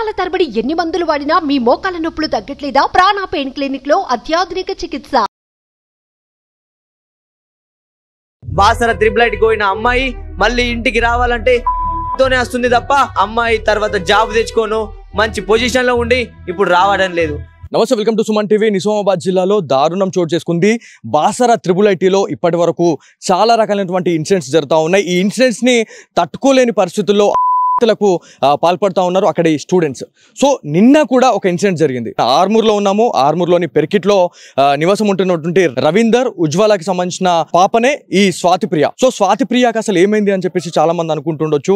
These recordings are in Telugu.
సంవత్సరాల తరబడి ఎన్ని మందులు వాడినా మీ మోకాల నొప్పులు తగ్గట్లేదా? ప్రాణ పెయిన్ క్లినిక్ లో అత్యాధునిక చికిత్స. బాసర త్రిబులైట్ పోయిన అమ్మాయి మళ్ళీ ఇంటికి రావాలంటే తోనే వస్తుంది తప్ప అమ్మాయి తర్వాత జాబ్ తెచ్చుకోను మంచి పొజిషన్ లో ఉండి ఇప్పుడు రావడం లేదు. నమస్తే, welcome to Suman TV. Nizamabad జిల్లాలో దారుణం చోటు చేసుకుంది. బాసర త్రిబులైటీలో ఇప్పటి వరకు చాలా రకాలైనటువంటి ఇన్సిడెంట్స్ జరుగుతూ ఉన్నాయి. ఈ ఇన్సిడెంట్స్ ని తట్టుకోలేని పరిస్థితుల్లో పాల్పడుతూ ఉన్నారు అక్కడ ఈ స్టూడెంట్స్. సో నిన్న కూడా ఒక ఇన్సిడెంట్ జరిగింది. ఆర్మూర్లో ఉన్నాము. ఆర్మూర్లోని పెర్కిట్లో నివాసం ఉంటున్నటువంటి రవీందర్ ఉజ్వలకి సంబంధించిన పాపనే ఈ స్వాతిప్రియ. సో స్వాతిప్రియకి అసలు ఏమైంది అని చెప్పేసి చాలా మంది అనుకుంటుండొచ్చు.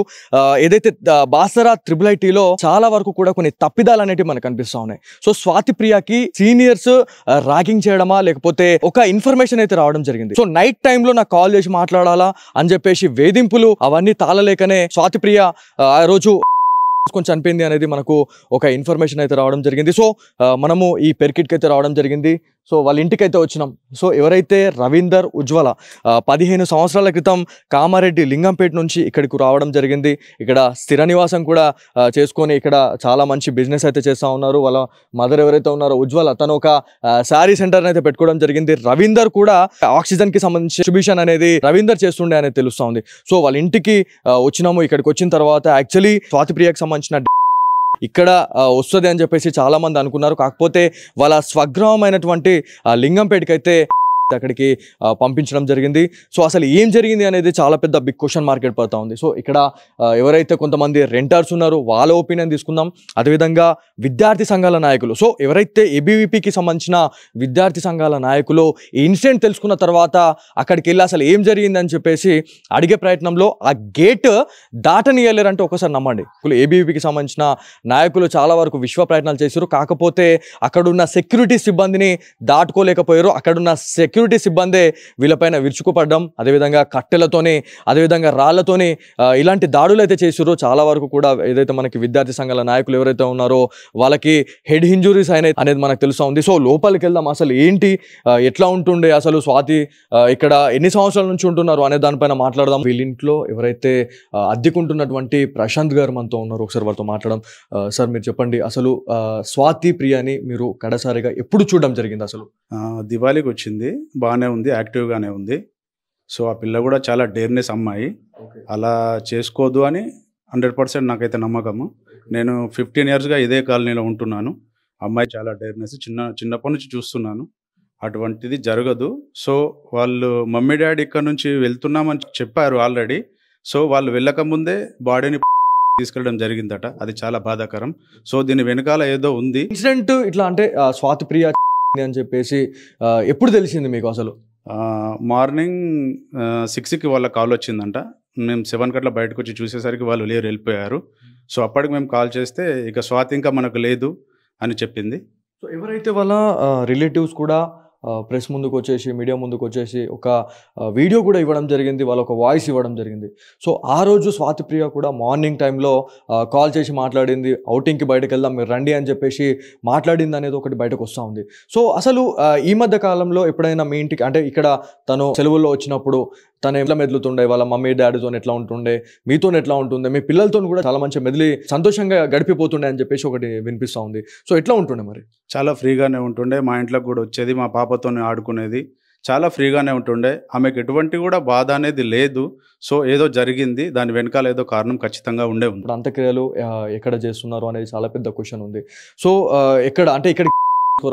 ఏదైతే బాసర త్రిబులైటీలో చాలా వరకు కూడా కొన్ని తప్పిదాలు అనేవి మనకు కనిపిస్తూ ఉన్నాయి. సో స్వాతిప్రియకి సీనియర్స్ ర్యాగింగ్ చేయడమా లేకపోతే ఒక ఇన్ఫర్మేషన్ అయితే రావడం జరిగింది. సో నైట్ టైంలో నాకు కాల్ చేసి మాట్లాడాలా అని చెప్పేసి వేధింపులు అవన్నీ తాళలేకనే స్వాతిప్రియ ఆ రోజు కొంచెం చనిపోయింది అనేది మనకు ఒక ఇన్ఫర్మేషన్ అయితే రావడం జరిగింది. సో మనము ఈ పెర్కిట్కి అయితే రావడం జరిగింది. సో వాళ్ళ ఇంటికి అయితే వచ్చినాం. సో ఎవరైతే రవీందర్ ఉజ్వల 15 సంవత్సరాల క్రితం కామారెడ్డి లింగంపేట నుంచి ఇక్కడికి రావడం జరిగింది. ఇక్కడ స్థిర నివాసం కూడా చేసుకొని ఇక్కడ చాలా మంచి బిజినెస్ అయితే చేస్తూ ఉన్నారు. వాళ్ళ మదర్ ఎవరైతే ఉన్నారో ఉజ్వల తను ఒక శారీ సెంటర్ అయితే పెట్టుకోవడం జరిగింది. రవీందర్ కూడా ఆక్సిజన్ కి సంబంధించి డిస్ట్రిబ్యూషన్ అనేది రవీందర్ చేస్తుండే అనేది తెలుస్తూ ఉంది. సో వాళ్ళ ఇంటికి వచ్చినాము. ఇక్కడికి వచ్చిన తర్వాత యాక్చువల్లీ స్వాతిప్రియకి సంబంధించిన ఇక్కడ వస్తుంది అని చెప్పేసి చాలా మంది అనుకున్నారు. కాకపోతే వాళ్ళ స్వగ్రామైనటువంటి లింగంపేటకి అయితే అక్కడికి పంపించడం జరిగింది. సో అసలు ఏం జరిగింది అనేది చాలా పెద్ద బిగ్ క్వశ్చన్ మార్కెట్ పడుతూ ఉంది. సో ఇక్కడ ఎవరైతే కొంతమంది రెంటర్స్ ఉన్నారో వాళ్ళ ఒపీనియన్ తీసుకుందాం. అదేవిధంగా విద్యార్థి సంఘాల నాయకులు, సో ఎవరైతే ఏబీవీపీకి సంబంధించిన విద్యార్థి సంఘాల నాయకులు ఈ ఇన్సిడెంట్ తెలుసుకున్న తర్వాత అక్కడికి వెళ్ళి అసలు ఏం జరిగిందని చెప్పేసి అడిగే ప్రయత్నంలో ఆ గేట్ దాటనీయలేరంటే ఒకసారి నమ్మండి. ఏబీవీపీకి సంబంధించిన నాయకులు చాలా వరకు విశ్వ ప్రయత్నాలు చేశారు. కాకపోతే అక్కడున్న సెక్యూరిటీ సిబ్బందిని దాటుకోలేకపోయారు. అక్కడున్న సెక్యూరిటీ సిబ్బందే వీళ్ళపైన విరుచుకుపడడం, అదేవిధంగా కట్టెలతోని అదేవిధంగా రాళ్లతోని ఇలాంటి దాడులు అయితే చేశారు. చాలా వరకు కూడా ఏదైతే మనకి విద్యార్థి సంఘాల నాయకులు ఎవరైతే ఉన్నారో వాళ్ళకి హెడ్ ఇంజురీస్ అయినాయి అనేది మనకు తెలుస్తూ ఉంది. సో లోపలికి వెళ్దాం. అసలు ఏంటి, ఎట్లా ఉంటుండే, అసలు స్వాతి ఇక్కడ ఎన్ని సంవత్సరాల నుంచి ఉంటున్నారు అనే దానిపైన మాట్లాడదాం. వీళ్ళింట్లో ఎవరైతే అద్దెకుంటున్నటువంటి ప్రశాంత్ గారు మనతో ఉన్నారు. ఒకసారి వాళ్ళతో మాట్లాడడం. సార్ మీరు చెప్పండి, అసలు స్వాతి ప్రియని మీరు కడసారిగా ఎప్పుడు చూడడం జరిగింది? అసలు దివాళీకి వచ్చింది, బాగానే ఉంది, యాక్టివ్గానే ఉంది. సో ఆ పిల్ల కూడా చాలా డేర్నెస్ అమ్మాయి. అలా చేసుకోదు అని 100% నాకైతే నమ్మకము. నేను 15 yearsగా ఇదే కాలనీలో ఉంటున్నాను. అమ్మాయి చాలా డేర్నెస్, చిన్నప్పటి నుంచి చూస్తున్నాను. అటువంటిది జరగదు. సో వాళ్ళు మమ్మీ డాడీ ఇక్కడ నుంచి వెళ్తున్నామని చెప్పారు ఆల్రెడీ. సో వాళ్ళు వెళ్ళకముందే బాడీని తీసుకెళ్ళడం జరిగిందట. అది చాలా బాధాకరం. సో దీని వెనకాల ఏదో ఉంది. ఇన్సిడెంట్ ఇట్లా అంటే స్వాతిప్రియ అని చెప్పేసి ఎప్పుడు తెలిసింది మీకు? అసలు మార్నింగ్ 6కి వాళ్ళ కాల్ వచ్చిందంట. మేము 7 గంటల బయటకు వచ్చి చూసేసరికి వాళ్ళు వెళ్ళిపోయారు. సో అప్పటికి మేము కాల్ చేస్తే ఇక స్వాతి ఇంకా మనకు లేదు అని చెప్పింది. సో ఎవరైతే వాళ్ళ రిలేటివ్స్ కూడా ప్రెస్ ముందుకు వచ్చేసి మీడియా ముందుకు వచ్చేసి ఒక వీడియో కూడా ఇవ్వడం జరిగింది, వాళ్ళ ఒక వాయిస్ ఇవ్వడం జరిగింది. సో ఆ రోజు స్వాతిప్రియ కూడా మార్నింగ్ టైంలో కాల్ చేసి మాట్లాడింది. అవుటింగ్కి బయటకు వెళ్దాం మీరు రండి అని చెప్పేసి మాట్లాడింది అనేది ఒకటి బయటకు వస్తూ ఉంది. సో అసలు ఈ మధ్య కాలంలో ఎప్పుడైనా మీ ఇంటికి అంటే ఇక్కడ తను సెలవుల్లో వచ్చినప్పుడు తను ఎట్లా మెదులుతుండే, వాళ్ళ మమ్మీ డాడీతో ఎట్లా ఉంటుండే, మీతో ఎట్లా ఉంటుండే, మీ పిల్లలతో కూడా చాలా మంచి మెదిలి సంతోషంగా గడిపిపోతుండే అని చెప్పేసి ఒకటి వినిపిస్తూ ఉంది. సో ఎట్లా ఉంటుండే? మరి చాలా ఫ్రీగానే ఉంటుండే. మా ఇంట్లోకి కూడా వచ్చేది, మా పాపతో ఆడుకునేది, చాలా ఫ్రీగానే ఉంటుండే. ఆమెకు ఎటువంటి కూడా బాధ అనేది లేదు. సో ఏదో జరిగింది, దాని వెనకాల ఏదో కారణం ఖచ్చితంగా ఉండే ఉంది. ఇప్పుడు అంత్యక్రియలు ఎక్కడ చేస్తున్నారు అనేది చాలా పెద్ద క్వశ్చన్ ఉంది. సో ఎక్కడ అంటే ఇక్కడ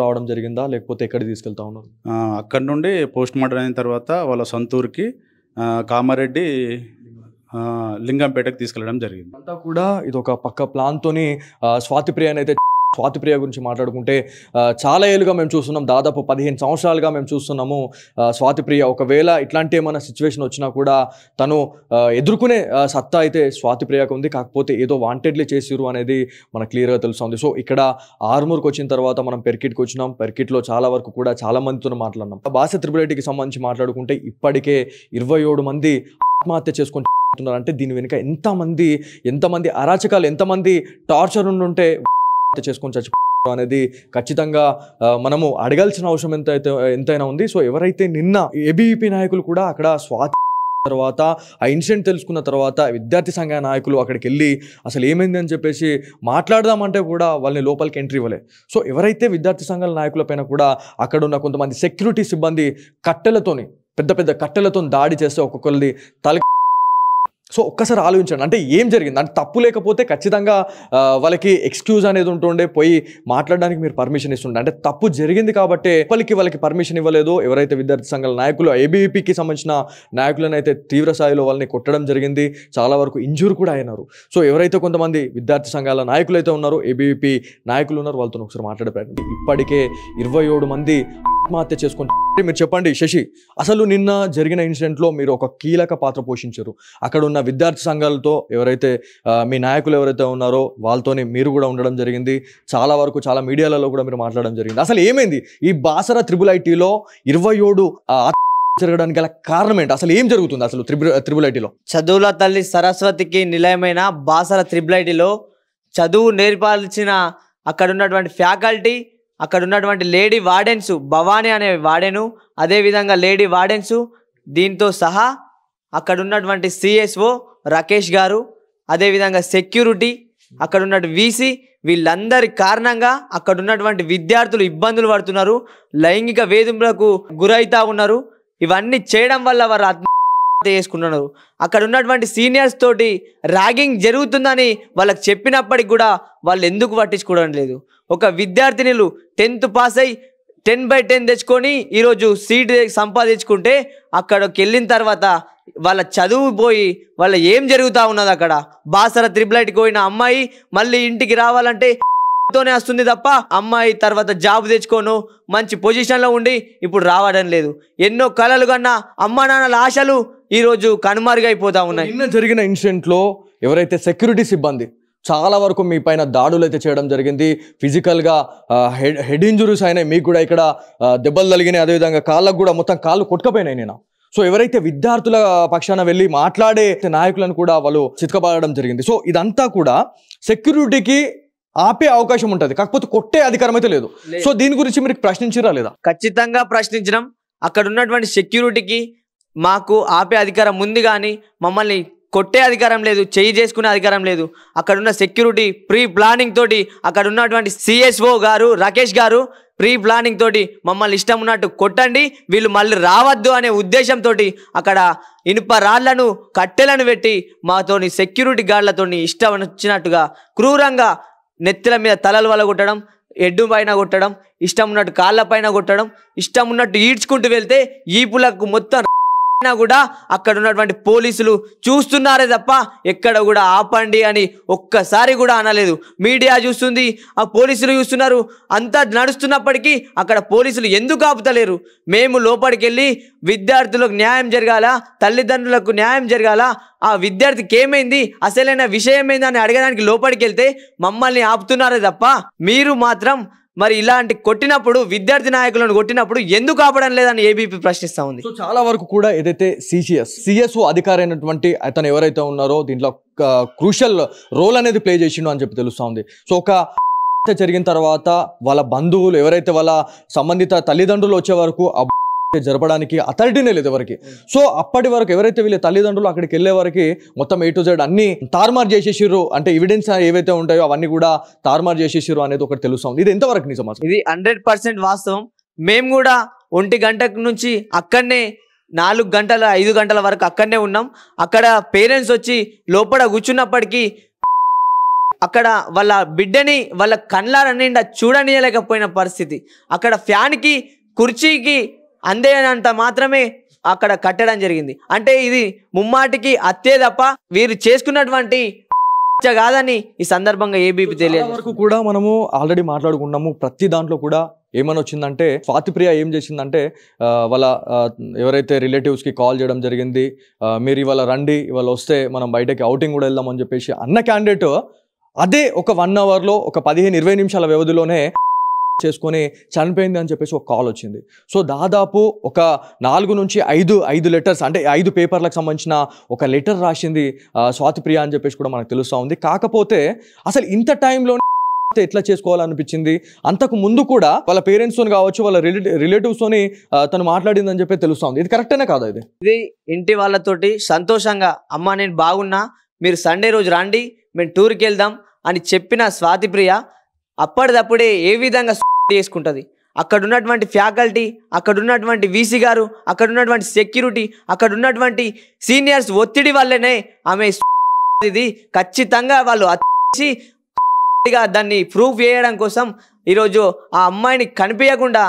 రావడం జరిగిందా లేకపోతే ఎక్కడికి తీసుకెళ్తా ఉన్నారు? అక్కడ నుండి పోస్ట్ మార్టం అయిన తర్వాత వాళ్ళ సొంతూరుకి కామారెడ్డి లింగంపేటకి తీసుకెళ్ళడం జరిగింది. అంతా కూడా ఇది ఒక పక్క ప్లాన్తోని స్వాతిప్రియ అయితే స్వాతిప్రియ గురించి మాట్లాడుకుంటే చాలా ఏళ్ళుగా మేము చూస్తున్నాం, దాదాపు 15 సంవత్సరాలుగా మేము చూస్తున్నాము స్వాతిప్రియ. ఒకవేళ ఇట్లాంటి ఏమైనా సిచ్యువేషన్ వచ్చినా కూడా తను ఎదుర్కొనే సత్తా అయితే స్వాతిప్రియకు ఉంది. కాకపోతే ఏదో వాంటెడ్లీ చేసిరు అనేది మనకు క్లియర్గా తెలుస్తుంది. సో ఇక్కడ ఆర్మూర్కి వచ్చిన తర్వాత మనం పెర్కిట్కి వచ్చినాం. పెర్కిట్లో చాలా వరకు కూడా చాలా మందితో మాట్లాడినాం. బాసర త్రిబులైటీకి సంబంధించి మాట్లాడుకుంటే ఇప్పటికే 27 మంది ఆత్మహత్య చేసుకొని అంటే దీని వెనుక ఎంతమంది అరాచకాలు, ఎంతమంది టార్చర్ ఉండుంటే చేసుకొని చచ్చిపో అనేది ఖచ్చితంగా మనము అడగాల్సిన అవసరం ఎంతైనా ఉంది. సో ఎవరైతే నిన్న ఏబీవీపీ నాయకులు కూడా అక్కడ స్వాతి తర్వాత ఆ ఇన్సిడెంట్ తెలుసుకున్న తర్వాత విద్యార్థి సంఘ నాయకులు అక్కడికి వెళ్ళి అసలు ఏమైంది అని చెప్పేసి మాట్లాడదామంటే కూడా వాళ్ళని లోపలికి ఎంట్రీ ఇవ్వలే. సో ఎవరైతే విద్యార్థి సంఘాల నాయకులపైన కూడా అక్కడ ఉన్న కొంతమంది సెక్యూరిటీ సిబ్బంది కట్టెలతోని పెద్ద పెద్ద కట్టెలతో దాడి చేస్తే ఒక్కొక్కరిది తల. సో ఒక్కసారి ఆలోచించండి, అంటే ఏం జరిగింది అంటే తప్పు లేకపోతే ఖచ్చితంగా వాళ్ళకి ఎక్స్క్యూజ్ అనేది ఉంటుండే, పోయి మాట్లాడడానికి మీరు పర్మిషన్ ఇస్తుండే. అంటే తప్పు జరిగింది కాబట్టి వాళ్ళకి పర్మిషన్ ఇవ్వలేదు. ఎవరైతే విద్యార్థి సంఘాల నాయకులు ఏబీవీపీకి సంబంధించిన నాయకులను అయితే తీవ్ర స్థాయిలో వాళ్ళని కొట్టడం జరిగింది, చాలా వరకు ఇంజూర్ కూడా అయినారు. సో ఎవరైతే కొంతమంది విద్యార్థి సంఘాల నాయకులు అయితే ఉన్నారో, ఏబీవీపీ నాయకులు ఉన్నారు, వాళ్ళతో ఒకసారి మాట్లాడే ప్రయత్నం. ఇప్పటికే 27 మంది ఆత్మహత్య చేసుకుంటారు. మీరు చెప్పండి శశి, అసలు నిన్న జరిగిన ఇన్సిడెంట్లో మీరు ఒక కీలక పాత్ర పోషించారు. అక్కడ ఉన్న విద్యార్థి సంఘాలతో ఎవరైతే మీ నాయకులు ఎవరైతే ఉన్నారో వాళ్ళతోనే మీరు కూడా ఉండడం జరిగింది. చాలా వరకు చాలా మీడియాలలో కూడా మీరు మాట్లాడడం జరిగింది. అసలు ఏమైంది ఈ బాసర IIITలో 27 జరగడానికి గల కారణం ఏంటి? అసలు ఏం జరుగుతుంది అసలు IIITలో? చదువుల తల్లి సరస్వతికి నిలయమైన బాసర IIITలో చదువు నేర్పాల్సిన అక్కడ ఉన్నటువంటి ఫ్యాకల్టీ, అక్కడ ఉన్నటువంటి లేడీ వార్డెన్స్, భవానీ అనే వార్డెను, అదేవిధంగా లేడీ వార్డెన్స్, దీంతో సహా అక్కడ ఉన్నటువంటి సిఎస్ఓ రాకేష్ గారు, అదేవిధంగా సెక్యూరిటీ, అక్కడ ఉన్నటువంటి వీసీ, వీళ్ళందరి కారణంగా అక్కడ ఉన్నటువంటి విద్యార్థులు ఇబ్బందులు పడుతున్నారు, లైంగిక వేధింపులకు గురైతా ఉన్నారు. ఇవన్నీ చేయడం వల్ల వారు ఆత్మహత్య చేసుకుంటున్నారు. అక్కడ ఉన్నటువంటి సీనియర్స్ తోటి ర్యాగింగ్ జరుగుతుందని వాళ్ళకి చెప్పినప్పటికి కూడా వాళ్ళు ఎందుకు పట్టించుకోవడం లేదు. ఒక విద్యార్థినిలు 10th పాస్ అయ్యి 10/10 తెచ్చుకొని ఈరోజు సీట్ సంపాదించుకుంటే అక్కడికి వెళ్ళిన తర్వాత వాళ్ళ చదువు పోయి వాళ్ళ ఏం జరుగుతూ ఉన్నది అక్కడ. బాసర IIITకి పోయిన అమ్మాయి మళ్ళీ ఇంటికి రావాలంటే తోనే వస్తుంది తప్ప అమ్మాయి తర్వాత జాబ్ తెచ్చుకోను మంచి పొజిషన్లో ఉండి ఇప్పుడు రావడం లేదు. ఎన్నో కలలు కన్నా అమ్మా నాన్నల ఆశలు ఈరోజు కనుమరుగైపోతా ఉన్నాయి. నిన్న జరిగిన ఇన్సిడెంట్లో ఎవరైతే సెక్యూరిటీ సిబ్బంది చాలా వరకు మీ పైన దాడులు అయితే చేయడం జరిగింది, ఫిజికల్గా హెడ్ ఇంజురీస్ అయినాయి, మీకు కూడా ఇక్కడ దెబ్బలు తగిలినాయి, అదేవిధంగా కాళ్ళకు కూడా మొత్తం కాళ్ళు కొట్టుకపోయినాయి నేను. సో ఎవరైతే విద్యార్థుల పక్షాన వెళ్ళి మాట్లాడే నాయకులను కూడా వాళ్ళు చితకబారడం జరిగింది. సో ఇదంతా కూడా సెక్యూరిటీకి ఆపే అవకాశం ఉంటుంది, కాకపోతే కొట్టే అధికారం అయితే లేదు. సో దీని గురించి మీరు ప్రశ్నించరా లేదా? ఖచ్చితంగా ప్రశ్నించడం. అక్కడ ఉన్నటువంటి సెక్యూరిటీకి మాకు ఆపే అధికారం ఉంది, కానీ మమ్మల్ని కొట్టే అధికారం లేదు, చేయి చేసుకునే అధికారం లేదు. అక్కడ ఉన్న సెక్యూరిటీ ప్రీ ప్లానింగ్ తోటి, అక్కడ ఉన్నటువంటి సిఎస్ఓ గారు రాకేష్ గారు ప్రీ ప్లానింగ్ తోటి మమ్మల్ని ఇష్టం ఉన్నట్టు కొట్టండి, వీళ్ళు మళ్ళీ రావద్దు అనే ఉద్దేశంతో అక్కడ ఇనుప రాళ్లను కట్టెలను పెట్టి మాతోని సెక్యూరిటీ గార్డులతోని ఇష్టం వచ్చినట్టుగా క్రూరంగా నెత్తిల మీద తలల వల్ల కొట్టడం, ఎడ్డు పైన కొట్టడం, ఇష్టం ఉన్నట్టు కాళ్ళ పైన కొట్టడం, ఇష్టం ఉన్నట్టు ఈడ్చుకుంటూ వెళ్తే ఈపులకు మొత్తం కూడా అక్కడ ఉన్నటువంటి పోలీసులు చూస్తున్నారే తప్ప ఎక్కడ కూడా ఆపండి అని ఒక్కసారి కూడా అనలేదు. మీడియా చూస్తుంది, ఆ పోలీసులు చూస్తున్నారు, అంతా నడుస్తున్నప్పటికీ అక్కడ పోలీసులు ఎందుకు ఆపుతలేరు? మేము లోపలికి వెళ్ళి విద్యార్థులకు న్యాయం జరగాల, తల్లిదండ్రులకు న్యాయం జరగాల, ఆ విద్యార్థికి ఏమైంది, అసలైన విషయం ఏంది అని అడగడానికి లోపలికి వెళ్తే మమ్మల్ని ఆపుతున్నారే తప్ప మీరు మాత్రం మరి ఇలాంటి కొట్టినప్పుడు విద్యార్థి నాయకులను కొట్టినప్పుడు ఎందుకు ఆపడం లేదని ఏబీపీ ప్రశ్నిస్తూ ఉంది. సో చాలా వరకు కూడా ఏదైతే సిఎస్ఓ అధికారి అయినటువంటి అతను ఎవరైతే ఉన్నారో దీంట్లో క్రూషియల్ రోల్ అనేది ప్లే చేసిండు అని చెప్పి తెలుస్తూ ఉంది. సో ఒక జరిగిన తర్వాత వాళ్ళ బంధువులు ఎవరైతే వాళ్ళ సంబంధిత తల్లిదండ్రులు వచ్చే వరకు జరపడానికి అథారిటీనే లేదు ఎవరికి. సో అప్పటి వరకు ఎవరైతే వీళ్ళ తల్లిదండ్రులు అక్కడికి వెళ్ళే వరకు మొత్తం A to Z అన్ని తారుమారు చేసేసిర్రు, అంటే ఎవిడెన్స్ ఏవైతే ఉంటాయో అవన్నీ కూడా తారుమారు చేసేసిర్రు అనేది ఒకటి తెలుస్తుంది. ఇది ఎంతవరకు నిజం? ఇది 100% వాస్తవం. మేము కూడా 1 గంట నుంచి అక్కడనే 4 గంటల 5 గంటల వరకు అక్కడనే ఉన్నాం. అక్కడ పేరెంట్స్ వచ్చి లోపల కూర్చున్నప్పటికీ అక్కడ వాళ్ళ బిడ్డని వాళ్ళ కళ్ళ నిండా చూడనీయలేకపోయిన పరిస్థితి. అక్కడ ఫ్యాన్కి కుర్చీకి అందేనంత మాత్రమే అక్కడ కట్టడం జరిగింది. అంటే ఇది ముమ్మాటికి అత్తే తప్ప వీరు చేసుకున్నటువంటి కాదని ఈ సందర్భంగా ఏబీపీ తెలియదు. వరకు కూడా మనము ఆల్రెడీ మాట్లాడుకున్నాము. ప్రతి దాంట్లో కూడా ఏమని వచ్చిందంటే స్వాతిప్రియ ఏం చేసిందంటే వాళ్ళ ఎవరైతే రిలేటివ్స్కి కాల్ చేయడం జరిగింది, మీరు ఇవాళ రండి, ఇవాళ వస్తే మనం బయటకి అవుటింగ్ కూడా వెళ్దామని చెప్పేసి అన్న క్యాండిడేట్ అదే ఒక 1 అవర్లో ఒక 15-20 నిమిషాల వ్యవధిలోనే చేసుకొని చనిపోయింది అని చెప్పేసి ఒక కాల్ వచ్చింది. సో దాదాపు ఒక 4 నుంచి 5 లెటర్స్, అంటే 5 పేపర్లకు సంబంధించిన ఒక లెటర్ రాసింది స్వాతిప్రియ అని చెప్పేసి కూడా మనకు తెలుస్తూ ఉంది. కాకపోతే అసలు ఇంత టైంలో ఎట్లా చేసుకోవాలనిపించింది? అంతకు ముందు కూడా వాళ్ళ పేరెంట్స్ తోని కావచ్చు, వాళ్ళ రిలేటివ్స్ తోని తను మాట్లాడిందని చెప్పి తెలుస్తుంది. ఇది కరెక్టేనా కాదా? ఇది ఇంటి వాళ్ళతోటి సంతోషంగా, అమ్మ నేను బాగున్నా, మీరు సండే రోజు రండి, మేము టూర్కి వెళ్దాం అని చెప్పిన స్వాతిప్రియ అప్పటిదప్పుడే ఏ విధంగా చేసుకుంటుంది. అక్కడ ఉన్నటువంటి ఫ్యాకల్టీ, అక్కడ ఉన్నటువంటి వీసీ గారు, అక్కడ ఉన్నటువంటి సెక్యూరిటీ, అక్కడ ఉన్నటువంటి సీనియర్స్ ఒత్తిడి వల్లనే ఆమె ఇది ఖచ్చితంగా వాళ్ళు వచ్చి దాన్ని ప్రూఫ్ చేయడం కోసం ఈరోజు ఆ అమ్మాయిని కనిపించకుండా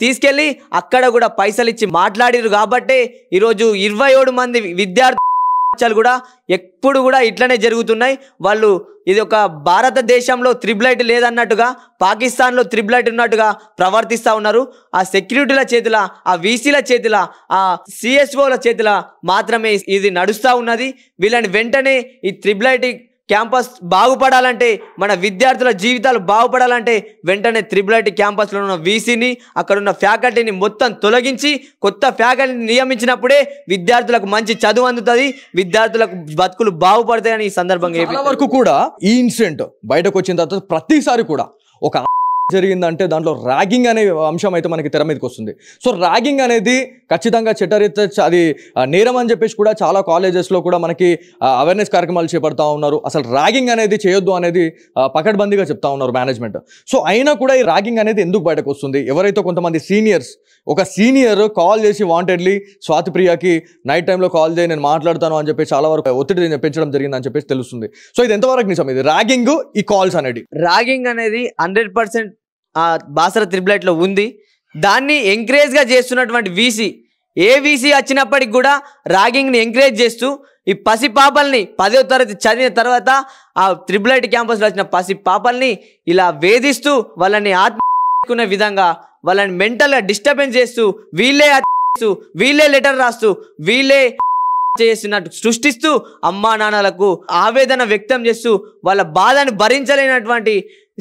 తీసుకెళ్ళి అక్కడ కూడా పైసలు ఇచ్చి మాట్లాడిరు. కాబట్టి ఈరోజు 27 మంది విద్యార్థులు కూడా ఎప్పుడు కూడా ఇట్లనే జరుగుతున్నాయి. వాళ్ళు ఇది ఒక భారతదేశంలో త్రిబుల్ లేదన్నట్టుగా, పాకిస్తాన్లో త్రిబుల్ ఉన్నట్టుగా ప్రవర్తిస్తూ ఉన్నారు. ఆ సెక్యూరిటీల చేతుల, ఆ వీసీల చేతుల, ఆ సిఎస్ఓల చేతుల మాత్రమే ఇది నడుస్తూ ఉన్నది. వీళ్ళని వెంటనే ఈ త్రిబుల్ క్యాంపస్ బాగుపడాలంటే, మన విద్యార్థుల జీవితాలు బాగుపడాలంటే వెంటనే త్రిబుల్ క్యాంపస్లో ఉన్న వీసీని, అక్కడ ఉన్న ఫ్యాకల్టీని మొత్తం తొలగించి కొత్త ఫ్యాకల్టీని నియమించినప్పుడే విద్యార్థులకు మంచి చదువు అందుతుంది, విద్యార్థులకు బతుకులు బాగుపడతాయని ఈ సందర్భంగా చాలా వరకు కూడా ఈ ఇన్సిడెంట్ బయటకు వచ్చిన తర్వాత ప్రతిసారి కూడా ఒక జరిగిందంటే దాంట్లో ర్యాగింగ్ అనే అంశం అయితే మనకి తెర మీదకి వస్తుంది. సో ర్యాగింగ్ అనేది ఖచ్చితంగా చట్టరీత్యా అది నేరం అని చెప్పేసి కూడా చాలా కాలేజెస్లో కూడా మనకి అవేర్నెస్ కార్యక్రమాలు చేపడతా ఉన్నారు. అసలు ర్యాగింగ్ అనేది చేయొద్దు అనేది పకడ్బందీగా చెప్తా ఉన్నారు మేనేజ్మెంట్. సో అయినా కూడా ఈ ర్యాగింగ్ అనేది ఎందుకు బయటకు వస్తుంది? ఎవరైతే కొంతమంది ఒక సీనియర్ కాల్ చేసి వాంటెడ్లీ స్వాతిప్రియకి నైట్ టైంలో కాల్ చేసి నేను మాట్లాడతాను అని చెప్పి చాలా వరకు ఒత్తిడి పెంచడం జరిగిందని చెప్పేసి తెలుస్తుంది. సో ఇది ఎంతవరకు నిజం? ఇది ర్యాగింగ్, ఈ కాల్స్ అనేది ర్యాగింగ్ అనేది 100% బాసర త్రిబుల్ ఉంది. దాన్ని ఎంకరేజ్గా చేస్తున్నటువంటి వీసీ, ఏ వీసీ వచ్చినప్పటికి కూడా ర్యాగింగ్ని ఎంకరేజ్ చేస్తూ ఈ పసి పాపల్ని 10వ తరగతి చదివిన తర్వాత ఆ త్రిబుల్ క్యాంపస్లో వచ్చిన పసి పాపల్ని ఇలా వేధిస్తూ వాళ్ళని ఆత్మహత్య విధంగా వాళ్ళని మెంటల్గా డిస్టర్బెన్స్ చేస్తూ వీళ్ళే లెటర్ రాస్తూ వీళ్ళే చేస్తున్నట్టు సృష్టిస్తూ అమ్మా నాన్నలకు ఆవేదన వ్యక్తం చేస్తూ వాళ్ళ బాధను భరించలేనటువంటి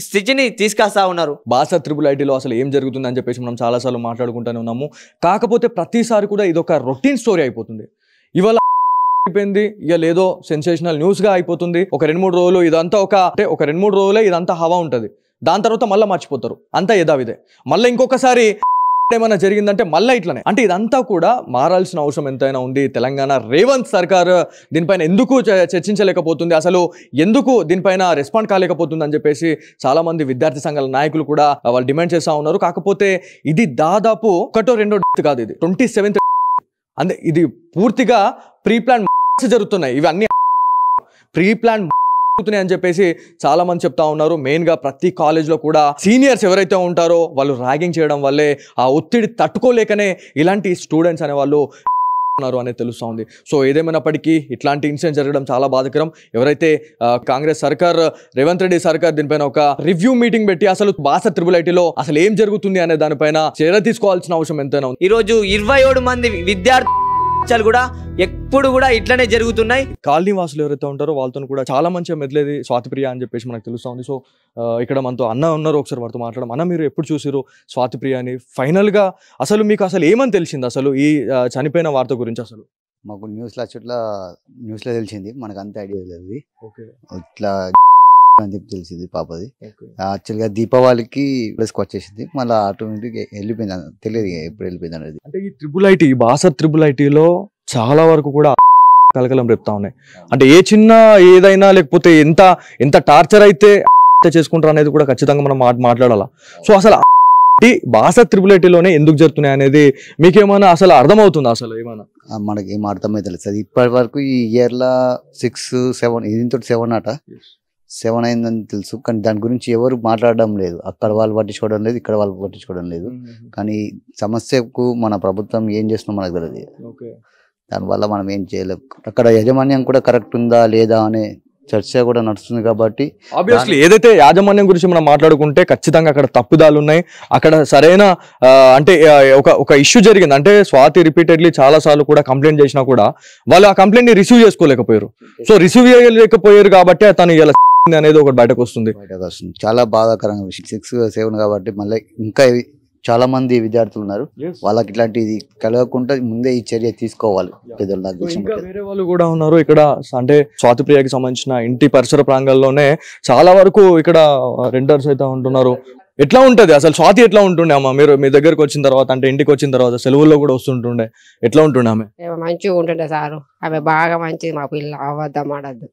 స్థితిని తీసుకొస్తా ఉన్నారు. బాసర త్రిబుల్ అసలు ఏం జరుగుతుంది అని చెప్పేసి మనం చాలాసార్లు మాట్లాడుకుంటూనే ఉన్నాము. కాకపోతే ప్రతిసారి కూడా ఇది ఒక రొటీన్ స్టోరీ అయిపోతుంది. ఇవాళ అయిపోయింది, ఇక లేదో సెన్సేషనల్ న్యూస్గా అయిపోతుంది. ఒక 2-3 రోజులు ఇదంతా ఒక 2-3 రోజులే ఇదంతా హవా ఉంటుంది. దాని తర్వాత మళ్ళీ మర్చిపోతారు, అంతా యథావిదే. మళ్ళీ ఇంకొకసారి ఏమైనా జరిగిందంటే మళ్ళీ ఇట్లనే. అంటే ఇదంతా కూడా మారాల్సిన అవసరం ఎంతైనా ఉంది. తెలంగాణ రేవంత్ సర్కార్ దీనిపైన ఎందుకు చర్చించలేకపోతుంది, అసలు ఎందుకు దీనిపైన రెస్పాండ్ కాలేకపోతుంది అని చెప్పేసి చాలా మంది విద్యార్థి సంఘాల నాయకులు కూడా వాళ్ళు డిమాండ్ చేస్తూ ఉన్నారు. కాకపోతే ఇది దాదాపు 1-2 కాదు, ఇది 27th. అంటే ఇది పూర్తిగా ప్రీ ప్లాన్ జరుగుతున్నాయి. ఇవన్నీ ప్రీ ప్లాన్ అని చెప్పేసి చాలా మంది చెప్తా ఉన్నారు. మెయిన్ గా ప్రతి కాలేజ్లో కూడా సీనియర్స్ ఎవరైతే ఉంటారో వాళ్ళు ర్యాగింగ్ చేయడం వల్లే ఆ ఒత్తిడి తట్టుకోలేకనే ఇలాంటి స్టూడెంట్స్ అనే వాళ్ళు ఉన్నారు అనేది తెలుస్తూ ఉంది. సో ఏదేమైనప్పటికీ ఇట్లాంటి ఇన్సిడెంట్ జరగడం చాలా బాధాకరం. ఎవరైతే కాంగ్రెస్ సర్కార్, రేవంత్ రెడ్డి సర్కార్ దీనిపైన ఒక రివ్యూ మీటింగ్ పెట్టి అసలు బాసర త్రిబుల్ అసలు ఏం జరుగుతుంది అనే దానిపైన చర్య తీసుకోవాల్సిన అవసరం ఎంతైనా ఉంది. ఈరోజు 27 మంది విద్యార్థులు కూడా ఎప్పుడు కూడా ఇట్లనే జరుగుతున్నాయి. కాలనీ వాసులు ఎవరైతే ఉంటారో వాళ్ళతో కూడా చాలా మంచిగా మెదిలేది స్వాతిప్రియ అని చెప్పేసి మనకు తెలుస్తూ ఉంది. సో ఇక్కడ మనతో అన్న ఉన్నారు, ఒకసారి వారితో మాట్లాడడం. అన్న, మీరు ఎప్పుడు చూసారు స్వాతిప్రియ అని? ఫైనల్గా అసలు మీకు అసలు ఏమని తెలిసింది అసలు ఈ చనిపోయిన వార్త గురించి? అసలు మాకు న్యూస్లో తెలిసింది, మనకు అంత ఐడియా లేదు. ఓకే, ఇట్లా అని చెప్పి తెలిసింది పాపది. యాక్చువల్గా దీపావళికి ప్లేస్కి వచ్చేసింది, మళ్ళీ ఆటోమేటిక్ వెళ్ళిపోయింది, తెలియదు ఎప్పుడు వెళ్ళిపోయింది అనేది. అంటే ఈ బాసర త్రిబుల్ చాలా వరకు కూడా కలకలం రేపుతా ఉన్నాయి. అంటే ఏ చిన్న ఏదైనా లేకపోతే ఎంత టార్చర్ అయితే చేసుకుంటారు అనేది కూడా ఖచ్చితంగా మనం మాట్లాడాలా. సో అసలు బాసర త్రిబుల్ ఎందుకు జరుగుతున్నాయి అనేది మీకేమైనా అసలు అర్థమవుతుందా? అసలు ఏమైనా మనకి ఏం అర్థమైతే లేదు. ఇప్పటి వరకు ఈ ఇయర్లో 6-7 దీంతో 7 అట 7 అయిందని తెలుసు, కానీ దాని గురించి ఎవరు మాట్లాడడం లేదు. అక్కడ వాళ్ళు పట్టించుకోవడం లేదు, ఇక్కడ వాళ్ళు పట్టించుకోవడం లేదు. కానీ సమస్యకు మన ప్రభుత్వం ఏం చేస్తుందో మనకు తెలియదు. దానివల్ల మనం ఏం చేయలేం. అక్కడ యాజమాన్యం కూడా కరెక్ట్ ఉందా లేదా అనే చర్చ కూడా నడుస్తుంది. కాబట్టి ఆబ్వియస్లీ ఏదైతే యాజమాన్యం గురించి మనం మాట్లాడుకుంటే ఖచ్చితంగా అక్కడ తప్పుదాలు ఉన్నాయి. అక్కడ సరైన అంటే ఒక ఇష్యూ జరిగింది అంటే స్వాతి రిపీటెడ్లీ చాలా సార్లు కూడా కంప్లైంట్ చేసినా కూడా వాళ్ళు ఆ కంప్లైంట్ ని రిసీవ్ చేసుకోలేకపోయారు. సో రిసీవ్ చేయలేకపోయారు కాబట్టి తను ఇలా అనేది ఒకటి బయటకు వస్తుంది. చాలా బాధాకరంగా 6-7 కాబట్టి మళ్ళీ ఇంకా చాలా మంది విద్యార్థులు ఉన్నారు. వాళ్ళకి ఇట్లాంటిది కలగకుండా ముందే ఈ చర్య తీసుకోవాలి పెద్దలు. నాకు ఇంకా వేరే వాళ్ళు కూడా ఉన్నారు ఇక్కడ. అంటే స్వాతిప్రియకి సంబంధించిన ఇంటి పరిసర ప్రాంగాల్లోనే చాలా వరకు ఇక్కడ రెంటర్స్ అయితే ఉంటున్నారు. ఎట్లా ఉంటది అసలు స్వాతి ఎట్లా ఉంటుండే అమ్మ మీరు మీ దగ్గరకు వచ్చిన తర్వాత, అంటే ఇంటికి వచ్చిన తర్వాత సెలవుల్లో కూడా వస్తుంటుండే, ఎట్లా ఉంటుండే ఆమె? మంచిగా ఉంటుండే సారు. ఆమె బాగా మంచిది. మా పిల్ల అబద్ధం ఆడద్దు.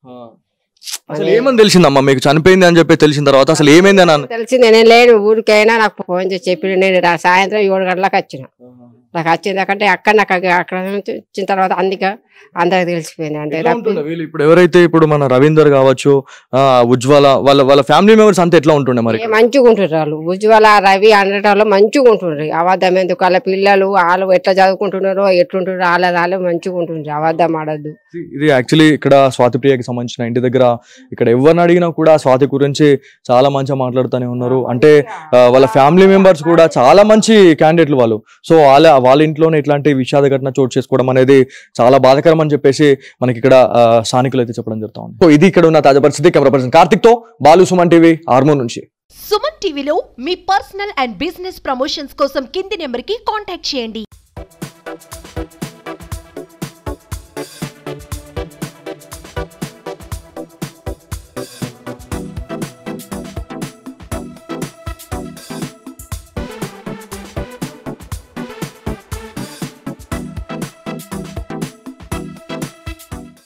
అసలు ఏమని తెలిసిందమ్మా మీకు చనిపోయింది అని చెప్పి తెలిసిన తర్వాత? అసలు ఏమైంది అని తెలిసింది. నేను లేను ఊరికైనా నాకు ఫోన్ చేసి చెప్పి నేను సాయంత్రం 7 గంటలకు వచ్చిన. నాకు వచ్చింది అంటే అక్కడ నాకు అక్కడ నుంచి వచ్చిన తర్వాత అందరికి తెలిసిపోయింది. అంటే వీళ్ళు ఇప్పుడు ఎవరైతే ఇప్పుడు మన రవీందర్ కావచ్చు, ఉజ్వల వాళ్ళ ఫ్యామిలీ మెంబర్స్ అంతా ఎట్లా ఉంటుండే మరి? మంచిగా ఉంటుండ్రు వాళ్ళు. ఉజ్వల రవి అనటంలో మంచిగా ఉంటుండ్రు. అబద్ధం ఎందుకు? వాళ్ళ పిల్లలు వాళ్ళు ఎట్లా చదువుకుంటున్నారో ఎట్లుంటారో వాళ్ళు మంచిగా ఉంటుండ్రు. అబద్ధం ఆడద్దు. ఇది యాక్చువల్లీ ఇక్కడ స్వాతిప్రియకి సంబంధించిన ఇంటి దగ్గర ఇక్కడ ఎవరిని అడిగినా కూడా స్వాతి గురించి చాలా మంచిగా మాట్లాడుతూనే ఉన్నారు. అంటే వాళ్ళ ఫ్యామిలీ మెంబర్స్ కూడా చాలా మంచి క్యాండిడేట్లు వాళ్ళు. సో వాళ్ళ ఇంట్లోనే ఇట్లాంటి విషాద ఘటన చోటు చేసుకోవడం అనేది చాలా బాధాకరం అని చెప్పేసి మనకి ఇక్కడ స్థానికులు అయితే చెప్పడం జరుగుతా ఉంది. సో ఇది ఇక్కడ ఉన్న తాజా పరిస్థితి. కెమెరా పర్సన్ కార్తిక్ తో బాలు, సుమన్ టీవీ, ఆర్మూర్ నుంచి. సుమన్ టీవీలో మీ పర్సనల్ అండ్ బిజినెస్ ప్రమోషన్స్ కోసం కింది నెంబర్ కి కాంటాక్ట్ చేయండి.